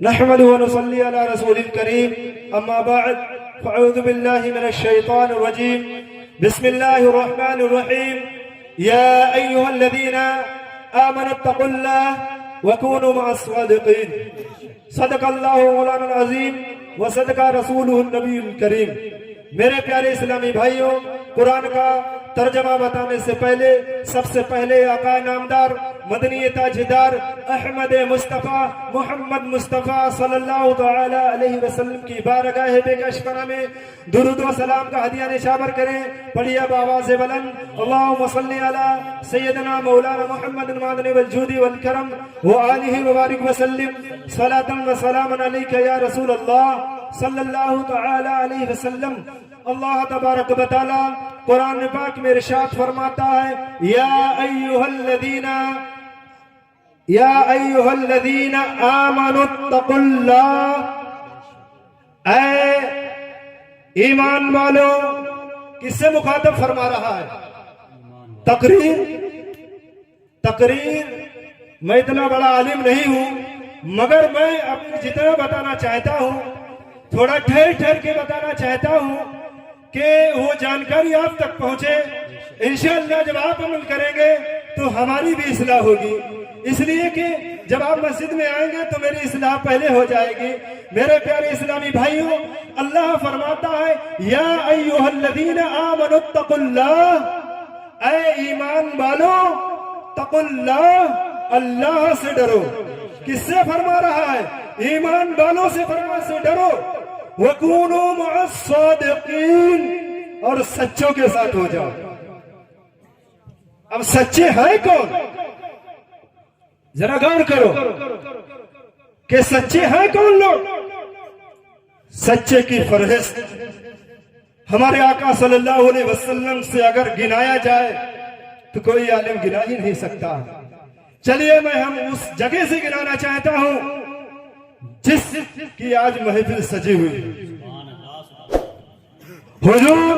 نحمد ونصلي على رسول الكريم أما بعد فأعوذ بالله من الشيطان الرجيم بسم الله الرحمن الرحيم يا أيها الذين آمنوا اتقوا الله وكونوا مع الصادقين صدق الله مولانا العظيم وصدق رسوله النبي الكريم. میرے پیارے اسلامی بھائیوں، قرآن کا ترجمہ بتانے سے پہلے سب سے پہلے آقا نامدار مدنی تاجدار احمد مصطفیٰ محمد مصطفیٰ صلی اللہ تعالی علیہ وسلم کی بارگاہ بے کشفرہ میں درود و سلام کا ہدیہ نشابر کریں. پڑھیے اب آواز بلند، اللہم صلی علی سیدنا مولانا محمد المعدن والجود والکرم وآلہ وبارک وسلم صلاة و سلام علیک یا رسول اللہ صلی اللہ تعالی علیہ وسلم. اللہ تبارک و تعالی قرآن پاک میں ارشاد فرماتا ہے یا ایھا الذین آمنوا اتقوا اللہ، اے ایمان والو. کس سے مخاطب فرما رہا ہے؟ تقریر میں اتنا بڑا عالم نہیں ہوں، مگر میں اپنے جتنا بتانا چاہتا ہوں تھوڑا ٹھہر ٹھہر کے بتانا چاہتا ہوں کہ وہ جانکاری آپ تک پہنچے. انشاءاللہ جب آپ عمل کریں گے تو ہماری بھی اصلاح ہوگی، اس لیے کہ جب آپ مسجد میں آئیں گے تو میری اصلاح پہلے ہو جائے گی. میرے پیارے اسلامی بھائیوں، اللہ فرماتا ہے یا ایھا الذین آمنوا اتقوا اللہ، اے ایمان والو اتقوا اللہ، اللہ سے ڈرو. کس سے فرما رہا ہے؟ ایمان والوں سے سے ڈرو. وَكُونُوا مَعَ الصَّادِقِينَ، اور سچوں کے ساتھ ہو جاؤ. اب سچے ہیں کون؟ ذرا غور کرو کہ سچے ہیں کون لوگ. سچے کی فہرست ہمارے آقا صلی اللہ علیہ وسلم سے اگر گنایا جائے تو کوئی عالم گنا ہی نہیں سکتا. چلیے میں ہم اس جگہ سے گنانا چاہتا ہوں جس کی آج محفل سجی ہوئی. حضور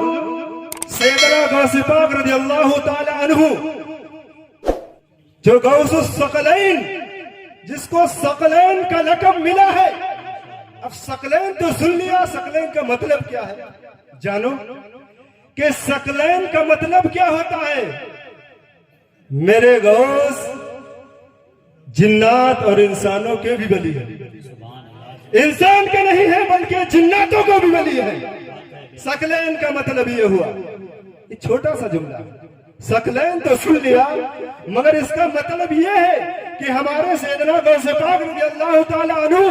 سیدنا غوث پاک رضی اللہ تعالی عنہ، جو غوث الثقلین، جس کو ثقلین کا لقب ملا ہے. اب ثقلین تو سن لیا، ثقلین کا مطلب کیا ہے جانو کہ ثقلین کا مطلب کیا ہوتا ہے. میرے غوث جنات اور انسانوں کے بھی ولی ہے، انسان کے نہیں ہے بلکہ جناتوں کو بھی ولی ہے. ثقلین کا مطلب یہ ہوا. یہ چھوٹا سا جملہ، ثقلین تو سن لیا، مگر اس کا مطلب یہ ہے کہ ہمارے سیدنا غوث پاک رضی اللہ تعالی عنہ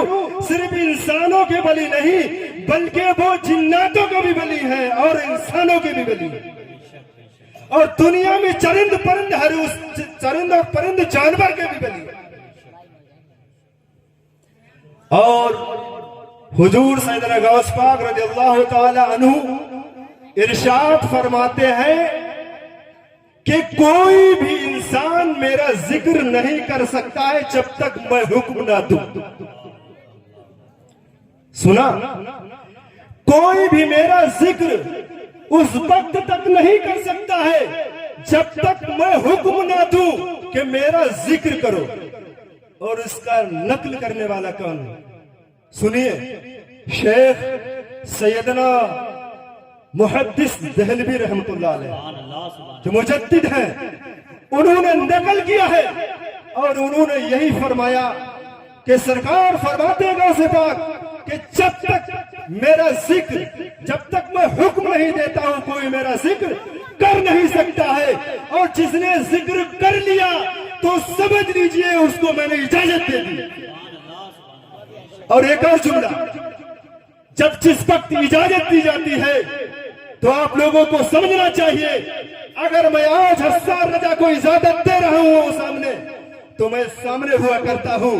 صرف انسانوں کے ولی نہیں بلکہ وہ جناتوں کو بھی ولی ہے اور انسانوں کے بھی ولی ہے. اور دنیا میں چرند پرند، ہر اس چرند اور پرند جانور کے بھی ولی ہے. اور حضور سیدنا غوث پاک رضی اللہ تعالی عنہ ارشاد فرماتے ہیں کہ کوئی بھی انسان میرا ذکر نہیں کر سکتا ہے جب تک میں حکم نہ دوں. سنا؟ کوئی بھی میرا ذکر اس وقت تک نہیں کر سکتا ہے جب تک میں حکم نہ دوں کہ میرا ذکر کرو. اور اس کا نقل کرنے والا کون ہے؟ سنیے، شیخ سیدنا محدث دہلوی رحمت اللہ علیہ جو مجدد ہیں، انہوں نے نقل کیا ہے اور انہوں نے یہی فرمایا کہ سرکار فرماتے ہیں غوث پاک کہ جب تک میرا ذکر، جب تک میں حکم نہیں دیتا ہوں کوئی میرا ذکر کر نہیں سکتا ہے. اور جس نے ذکر کر لیا تو سمجھ لیجئے اس کو میں نے اجازت دے دی. اور ایک اور جملہ، جب جس وقت اجازت دی جاتی ہے تو آپ لوگوں کو سمجھنا چاہیے اگر میں آج حسان رضا کو اجازت دے رہا ہوں سامنے تو میں سامنے ہوا کرتا ہوں.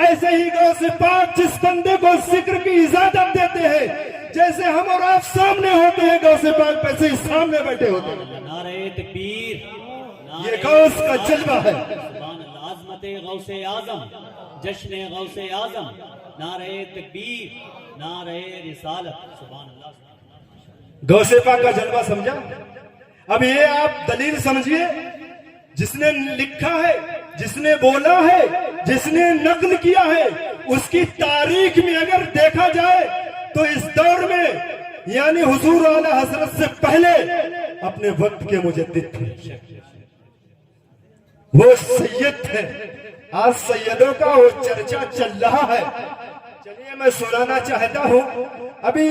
ایسے ہی غوث پاک جس بندے کو ذکر کی اجازت دیتے ہیں، جیسے ہم اور آپ سامنے ہوتے ہیں غوث پاک ویسے ہی سامنے بیٹھے ہوتے ہیں. نعرہ تکبیر، یہ غوث کا جلوہ ہے. عظمت غوث اعظم، جشن غوث اعظم، نعرہ تکبیر، نعرہ رسالت. سبحان اللہ. غوث پاک کا جلوہ سمجھا؟ اب یہ آپ دلیل سمجھیے، جس نے لکھا ہے، جس نے بولا ہے جس نے نقل کیا ہے اس کی تاریخ میں اگر دیکھا جائے تو اس دور میں یعنی حضور اعلی حضرت سے پہلے اپنے وقت کے مجدد تھے، وہ سید تھے۔ آج سیدوں کا وہ چرچا چل رہا ہے۔ چلیے میں سنانا چاہتا ہوں ابھی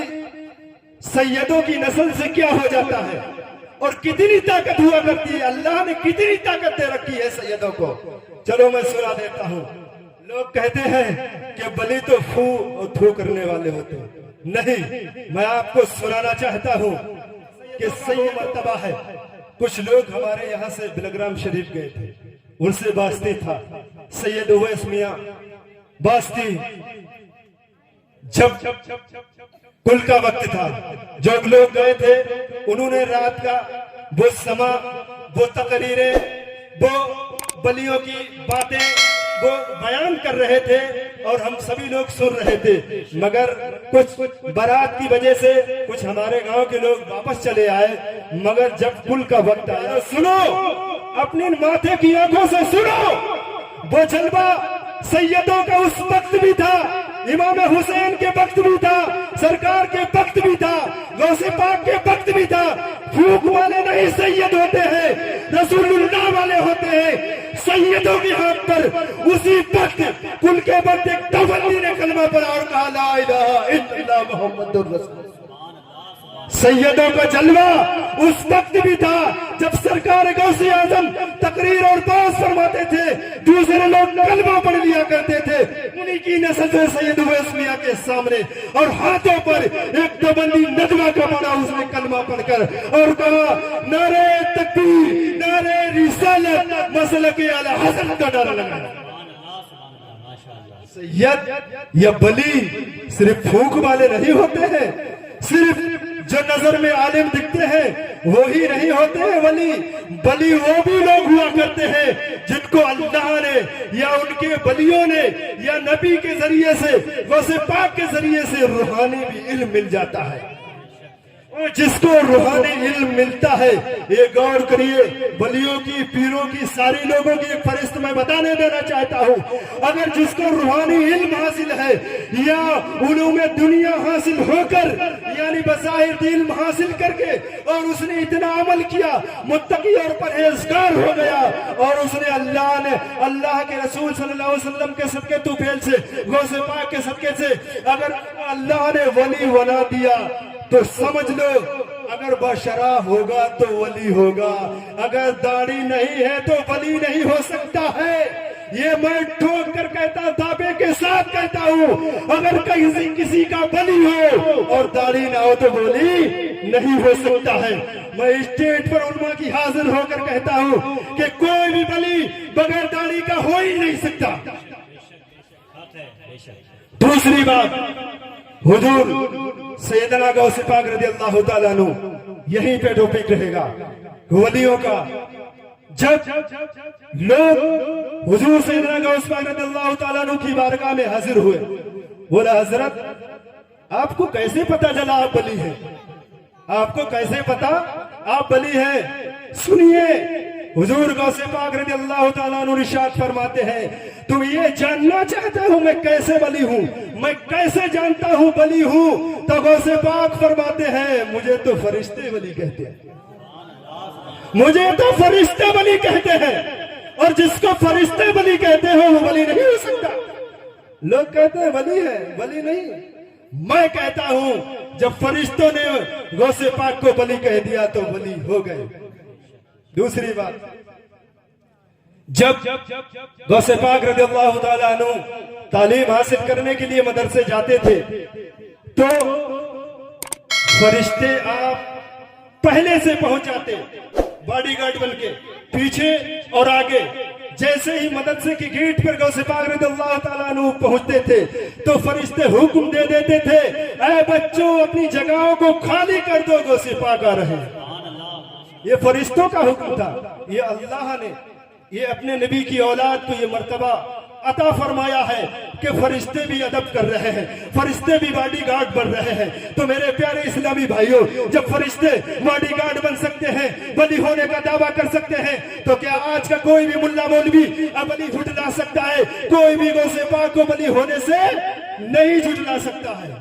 سیدوں کی نسل سے کیا ہو جاتا ہے اور کتنی طاقت ہوا کرتی ہے، اللہ نے کتنی طاقت دے رکھی ہے سیدوں کو۔ چلو میں سنا دیتا ہوں۔ لوگ کہتے ہیں کہ بلی تو فو اور تھو کرنے والے ہوتے ہیں، نہیں، میں آپ کو سنانا چاہتا ہوں کہ صحیح مرتبہ ہے۔ کچھ لوگ ہمارے یہاں سے بلگرام شریف گئے تھے، ان سے باستی تھا سید اویس میاں باستی۔ جب کل کا وقت تھا، جو لوگ گئے تھے انہوں نے رات کا وہ سما، وہ تقریریں، وہ بلیوں کی باتیں وہ بیان کر رہے تھے اور ہم سبھی لوگ سن رہے تھے، مگر کچھ برات کی وجہ سے کچھ ہمارے گاؤں کے لوگ واپس چلے آئے۔ مگر جب کل کا وقت آیا، سنو، اپنی ماتھے کی آنکھوں سے سنو، وہ جلوہ سیدوں کا اس وقت بھی تھا، امام حسین کے وقت بھی تھا، سرکار کے وقت بھی تھا، غوث پاک کے وقت بھی تھا۔ پھوک والے نہیں سید ہوتے ہیں، رسول اللہ والے ہوتے ہیں۔ سیدوں کے ہاتھ پر اسی وقت کل کے وقت ایک تولی نے کلمہ پڑھا اور کہا لا الہ الا اللہ محمد الرسول اللہ۔ سیدوں کا جلوہ اس وقت بھی تھا جب سرکار غوث اعظم تقریر اور باز فرماتے تھے، دوسرے لوگ کلمہ پڑھ لیا کرتے تھے۔ انہی کی نسل سے سید اویس میاں کے سامنے اور ہاتھوں پر ایک تبندی ندوہ کا پڑا، اس نے کلمہ پڑھ کر اور کہا نعرہ تکبیر، نعرہ رسالت، مسلک اعلی حضرت کا نعرہ لگایا۔ سید یا بلی صرف پھونک والے نہیں ہوتے ہیں، صرف جو نظر میں عالم دکھتے ہیں وہی نہیں ہوتے ہیں ولی۔ بلی وہ بھی لوگ ہوا کرتے ہیں جن کو اللہ نے یا ان کے بلیوں نے یا نبی کے ذریعے سے، غوث پاک کے ذریعے سے روحانی بھی علم مل جاتا ہے۔ اور جس کو روحانی علم ملتا ہے، یہ غور کریے، بلیوں کی، پیروں کی، ساری لوگوں کی ایک فہرست میں بتانے دینا چاہتا ہوں۔ اگر جس کو روحانی علم حاصل ہے یا علوم دنیا حاصل ہو کر یعنی بظاہر علم حاصل کر کے اور اس نے اتنا عمل کیا، متقی اور پرہیزگار ہو گیا اور اس نے اللہ کے رسول صلی اللہ علیہ وسلم کے صدقے طفیل سے، غوث پاک کے صدقے سے اگر اللہ نے ولی بنا دیا تو سمجھ لو اگر بشرا ہوگا تو ولی ہوگا، اگر داڑھی نہیں ہے تو ولی نہیں ہو سکتا ہے۔ یہ میں ٹھوک کر کہتا، دعوے کے ساتھ کہتا ہوں، اگر کسی کا ولی ہو اور داڑھی نہ ہو تو ولی نہیں ہو سکتا ہے۔ میں اسٹیج پر علماء کی حاضر ہو کر کہتا ہوں کہ کوئی بھی ولی بغیر داڑھی کا ہو ہی نہیں سکتا۔ دوسری بات، حضور سیدنا غوث پاک رضی اللہ تعالیٰ عنہ، یہیں پہ ٹاپک رہے گا ولیوں کا۔ جب لوگ حضور سیدنا غوث پاک رضی اللہ تعالیٰ عنہ کی بارگاہ میں حاضر ہوئے، بولا حضرت آپ کو کیسے پتا چلا آپ ولی ہیں؟ آپ کو کیسے پتا آپ ولی ہیں؟ سنیے، حضور غوث پاک رضی اللہ تعالیٰ عنہ ارشاد فرماتے ہیں، تم یہ جاننا چاہتے ہو میں کیسے ولی ہوں، میں کیسے جانتا ہوں ولی ہوں؟ تو غوث پاک فرماتے ہیں مجھے تو فرشتے ولی کہتے ہیں، مجھے تو فرشتے ولی کہتے ہیں، اور جس کو فرشتے ولی کہتے ہیں وہ ولی نہیں ہو سکتا۔ لوگ کہتے ہیں ولی ہے، ولی نہیں۔ میں کہتا ہوں جب فرشتوں نے غوث پاک کو ولی کہہ دیا تو ولی ہو گئے۔ دوسری بات، جب غوث پاک رضی اللہ تعالیٰ عنہ تعلیم حاصل کرنے کے لیے مدرسے جاتے تھے تو فرشتے آپ پہلے سے پہنچ جاتے، باڈی گارڈ بن کے پیچھے اور آگے۔ جیسے ہی مدرسے کی گیٹ پر غوث پاک رضی اللہ تعالیٰ عنہ پہنچتے تھے تو فرشتے حکم دے دیتے تھے، اے بچوں اپنی جگہوں کو خالی کر دو، غوث پاک آ رہے ہیں۔ یہ فرشتوں کا حکم تھا، یہ اللہ نے یہ اپنے نبی کی اولاد کو یہ مرتبہ عطا فرمایا ہے کہ فرشتے بھی ادب کر رہے ہیں, فرشتے بھی باڈی گارڈ بن رہے ہیں. تو میرے پیارے اسلامی بھائیوں, جب فرشتے باڈی گارڈ بن سکتے ہیں, ولی ہونے کا دعویٰ کر سکتے ہیں, تو کیا آج کا کوئی بھی ملا مولوی اب ولی جھٹلا سکتا ہے؟ کوئی بھی غوث پاک کو ولی ہونے سے نہیں جھٹلا سکتا ہے.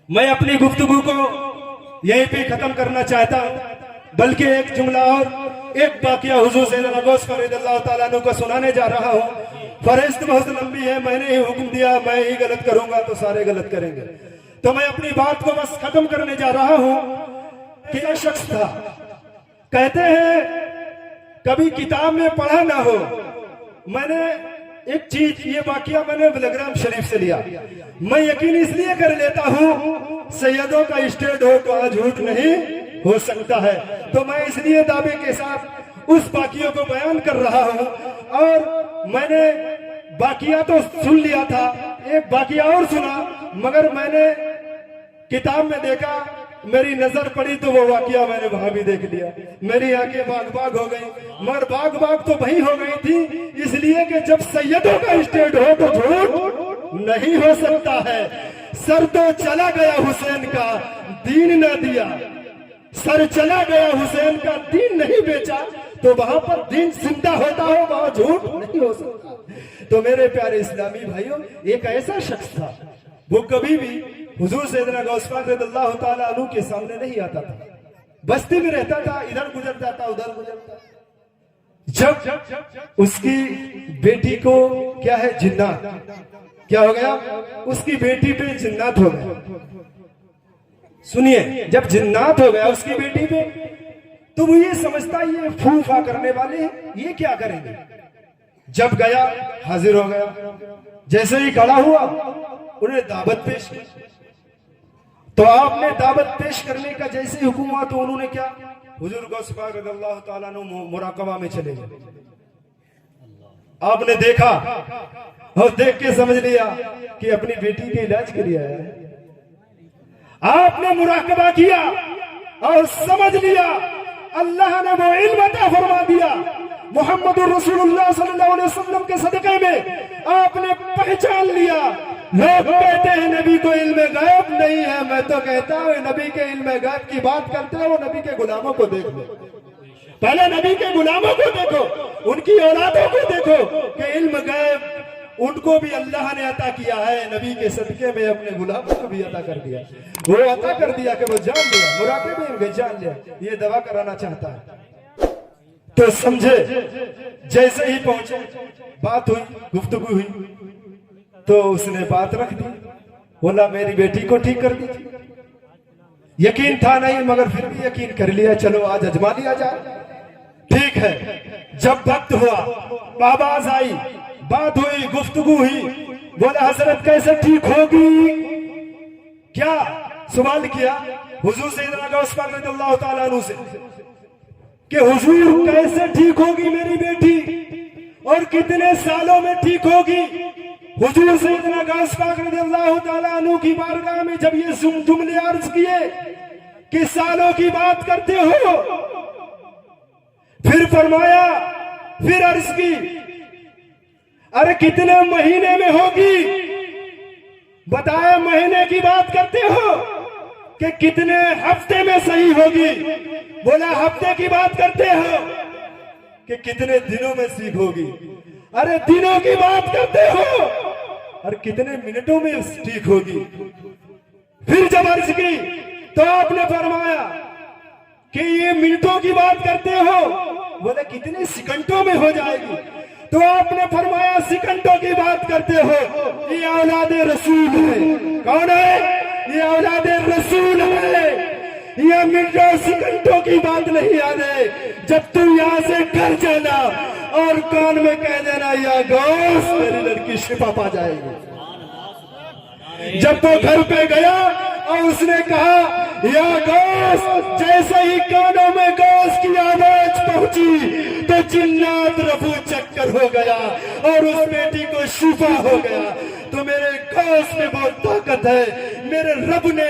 میں اپنی گفتگو کو یہیں پہ ختم کرنا چاہتا ہوں, بلکہ ایک جملہ اور ایک واقعہ حضور سیدنا غوث پاک رضی اللہ تعالیٰ عنہ کو سنانے جا رہا ہوں. فہرست بہت لمبی ہے, میں نے ہی حکم دیا, میں ہی غلط کروں گا تو سارے غلط کریں گے. تو میں اپنی بات کو بس ختم کرنے جا رہا ہوں کہ یہ شخص تھا, کہتے ہیں کبھی کتاب میں پڑھا نہ ہو. میں نے ایک چیز, یہ واقعہ میں نے بلگرام شریف سے لیا. میں یقین اس لیے کر لیتا ہوں سیدوں کا اسٹیٹ ہو تو آج جھوٹ نہیں ہو سکتا ہے, تو میں اس لیے دعوے کے ساتھ اس واقعہ کو بیان کر رہا ہوں. اور میں نے واقعہ تو سن لیا تھا, ایک واقعہ اور سنا, مگر میں نے کتاب میں دیکھا, میری نظر پڑی تو وہ واقعہ میں نے وہاں بھی دیکھ لیا. میری آنکھیں باغ باغ ہو گئی, مگر باغ باغ تو وہی ہو گئی تھی, اس لیے کہ جب سیدوں کا اسٹیٹ ہو تو جھوٹ نہیں ہو سکتا ہے. سر تو چلا گیا حسین کا, دین نہ دیا. سر چلا گیا حسین کا, دین نہیں بیچا, تو وہاں پر دین زندہ ہوتا ہو, وہاں جھوٹ نہیں ہو سکتا. تو میرے پیارے اسلامی بھائیوں, ایک ایسا شخص تھا, وہ کبھی بھی حضور سیدنا غوث پاک رضی اللہ تعالیٰ عنہ کے سامنے نہیں آتا تھا, بستی میں رہتا تھا, ادھر گزر جاتا ادھر گزرتا. جب اس کی بیٹی کو کیا ہے جنات, کیا ہو گیا, اس کی بیٹی پہ جنات ہو گیا. سنیے, جب جنات ہو گیا اس کی بیٹی پہ, تو وہ یہ سمجھتا یہ پھوفا کرنے والے ہیں, یہ کیا کریں گے. جب گیا حاضر ہو گیا, جیسے ہی کھڑا ہوا انہیں دعوت پیش کی. تو آپ نے دعوت پیش کرنے کا جیسے ہی حکم ہوا تو انہوں نے کیا, حضور غوث پاک رضی اللہ تعالیٰ عنہ مراقبہ میں چلے گئے. آپ نے دیکھا اور دیکھ کے سمجھ لیا کہ اپنی بیٹی کے علاج کے لیے آیا ہے. آپ نے مراقبہ کیا اور سمجھ لیا, اللہ نے وہ علم عطا فرما دیا. محمد رسول اللہ صلی اللہ علیہ وسلم کے صدقے میں آپ نے پہچان لیا. لوگ کہتے ہیں نبی کو علم غیب نہیں ہے, میں تو کہتا ہوں نبی کے علم غیب کی بات کرتے ہیں, وہ نبی کے غلاموں کو دیکھ لو. پہلے نبی کے غلاموں کو دیکھو, ان کی اولادوں کو دیکھو کہ علم غیب ان کو بھی اللہ نے عطا کیا ہے. نبی کے صدقے میں اپنے غلاموں کو بھی عطا کر دیا, وہ عطا کر دیا کہ وہ جان لیا, مراقبے میں جان لیا, یہ دعویٰ کرانا چاہتا ہے. تو سمجھے, جیسے ہی پہنچے, بات ہوئی, گفتگو ہوئی, تو اس نے بات رکھ دی, بولا میری بیٹی کو ٹھیک کر دی. یقین تھا نہیں مگر پھر بھی یقین کر لیا, چلو آج اجما لیا جائے. ٹھیک ہے, جب وقت ہوا, آواز آئی, بات ہوئی, گفتگو ہوئی, بولا حضرت کیسے ٹھیک ہوگی, کیا سوال کیا حضور سیدنا غوث پاک رضی اللہ تعالیٰ عنہ سے کہ حضور کیسے ٹھیک ہوگی میری بیٹی, اور کتنے سالوں میں ٹھیک ہوگی. حضور سیدنا غوث پاک رضی اللہ تعالیٰ عنہ کی بارگاہ میں جب یہ جملے عرض کیے کہ سالوں کی بات کرتے ہو, پھر فرمایا, پھر عرض کی ارے کتنے مہینے میں ہوگی, بتایا مہینے کی بات کرتے ہو کہ کتنے ہفتے میں صحیح ہوگی, بولا ہفتے کی بات کرتے ہو کہ کتنے دنوں میں ٹھیک ہوگی, ارے دنوں کی بات کرتے ہو اور کتنے منٹوں میں ٹھیک ہوگی. پھر جب عرض کی تو آپ نے فرمایا کہ یہ منٹوں کی بات کرتے ہو, بولے کتنے سیکنڈوں میں ہو جائے گی, تو آپ نے فرمایا سیکنڈوں کی بات کرتے ہو, یہ اولاد رسول ہے. کون ہے یہ اولاد رسول ہے, یہ منٹوں سیکنڈوں کی بات نہیں آنے. جب تم یہاں سے گھر جانا اور کان میں کہہ دینا یا غوث میری لڑکی شفا پا جائے گی. جب وہ گھر پہ گیا اور اس نے کہا یا غوث, جیسے ہی کانوں میں غوث کی آواز پہنچی تو جنات رفو چکر ہو گیا اور اس بیٹی کو شفا ہو گیا. تو میرے غوث میں بہت طاقت ہے, میرے رب نے